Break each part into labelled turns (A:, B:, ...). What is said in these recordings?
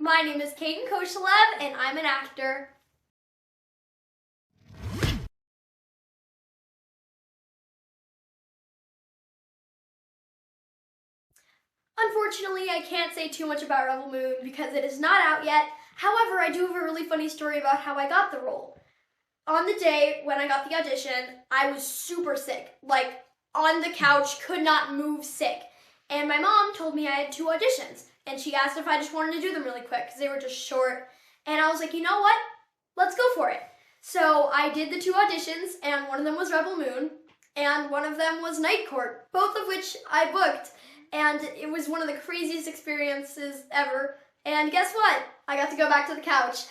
A: My name is Kayden Koshelev, and I'm an actor. Unfortunately, I can't say too much about Rebel Moon because it is not out yet. However, I do have a really funny story about how I got the role. On the day when I got the audition, I was super sick, like on the couch, could not move, sick. And my mom told me I had 2 auditions, and she asked if I just wanted to do them really quick because they were just short. And I was like, you know what? Let's go for it. So I did the 2 auditions, and one of them was Rebel Moon, and one of them was Night Court, both of which I booked. And it was one of the craziest experiences ever. And guess what? I got to go back to the couch.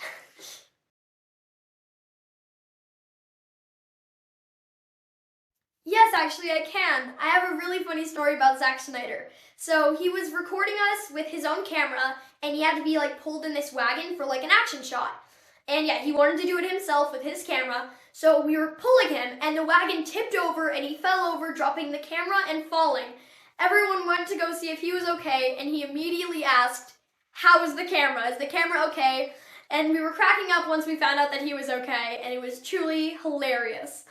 A: Yes, actually I can. I have a really funny story about Zack Snyder. So he was recording us with his own camera, and he had to be like pulled in this wagon for like an action shot. And yeah, he wanted to do it himself with his camera, so we were pulling him, and the wagon tipped over, and he fell over, dropping the camera and falling. Everyone went to go see if he was okay, and he immediately asked, "How is the camera? Is the camera okay?" And we were cracking up once we found out that he was okay, and it was truly hilarious.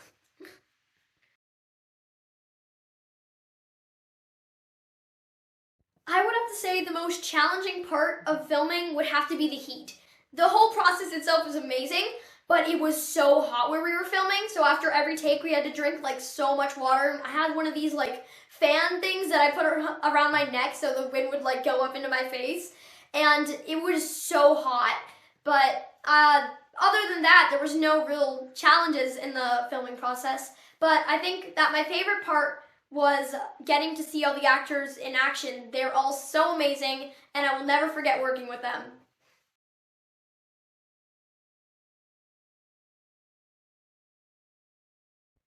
A: I would have to say the most challenging part of filming would have to be the heat. The whole process itself was amazing, but it was so hot where we were filming, so after every take we had to drink like so much water. I had one of these like fan things that I put around my neck so the wind would like go up into my face, and it was so hot. But other than that, there was no real challenges in the filming process. But I think that my favorite part was getting to see all the actors in action. They're all so amazing, and I will never forget working with them.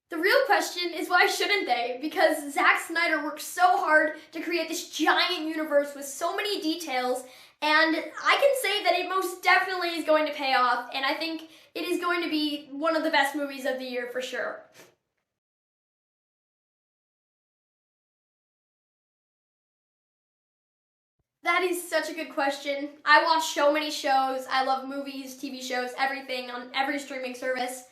A: The real question is why shouldn't they? Because Zack Snyder worked so hard to create this giant universe with so many details, and I can say that it most definitely is going to pay off, and I think it is going to be one of the best movies of the year for sure. That is such a good question. I watch so many shows. I love movies, TV shows, everything on every streaming service.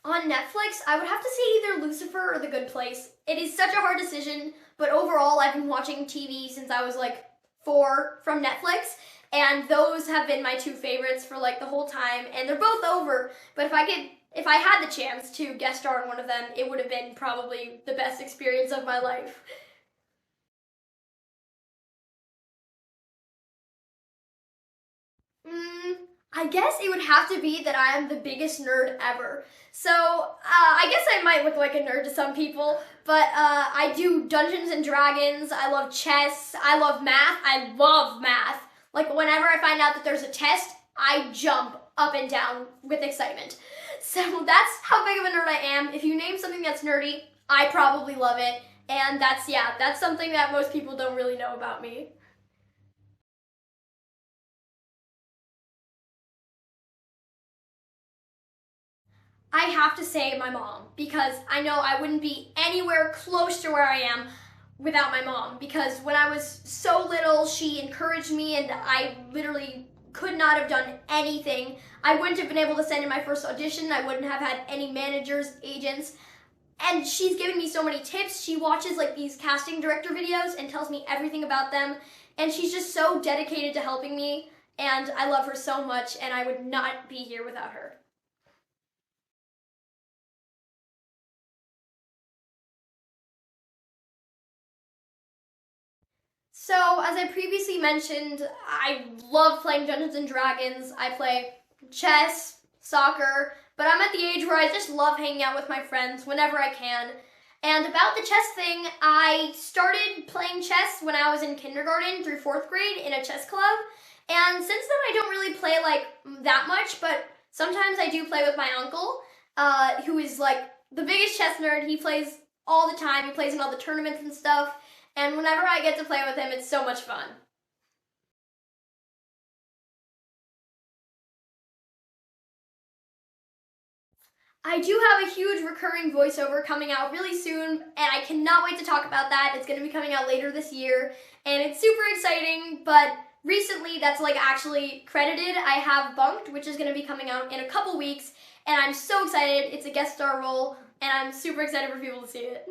A: On Netflix, I would have to say either Lucifer or The Good Place. It is such a hard decision, but overall I've been watching TV since I was like 4 from Netflix, and those have been my 2 favorites for like the whole time, and they're both over, but if I had the chance to guest star in one of them, it would have been probably the best experience of my life. I guess it would have to be that I am the biggest nerd ever. So, I guess I might look like a nerd to some people, but I do Dungeons and Dragons, I love chess, I love math, I love math. Like, whenever I find out that there's a test, I jump up and down with excitement. So that's how big of a nerd I am. If you name something that's nerdy, I probably love it. And that's something that most people don't really know about me. I have to say my mom, because I know I wouldn't be anywhere close to where I am without my mom, because when I was so little, she encouraged me, and I literally could not have done anything. I wouldn't have been able to send in my first audition. I wouldn't have had any managers, agents, and she's given me so many tips. She watches like these casting director videos and tells me everything about them, and she's just so dedicated to helping me, and I love her so much, and I would not be here without her. So, as I previously mentioned, I love playing Dungeons and Dragons. I play chess, soccer, but I'm at the age where I just love hanging out with my friends whenever I can. And about the chess thing, I started playing chess when I was in kindergarten through 4th grade in a chess club. And since then, I don't really play like that much, but sometimes I do play with my uncle, who is like the biggest chess nerd. He plays all the time. He plays in all the tournaments and stuff. And whenever I get to play with him, it's so much fun. I do have a huge recurring voiceover coming out really soon, and I cannot wait to talk about that. It's going to be coming out later this year, and it's super exciting, but recently that's like actually credited. I have Bunked, which is going to be coming out in a couple weeks, and I'm so excited. It's a guest star role, and I'm super excited for people to see it.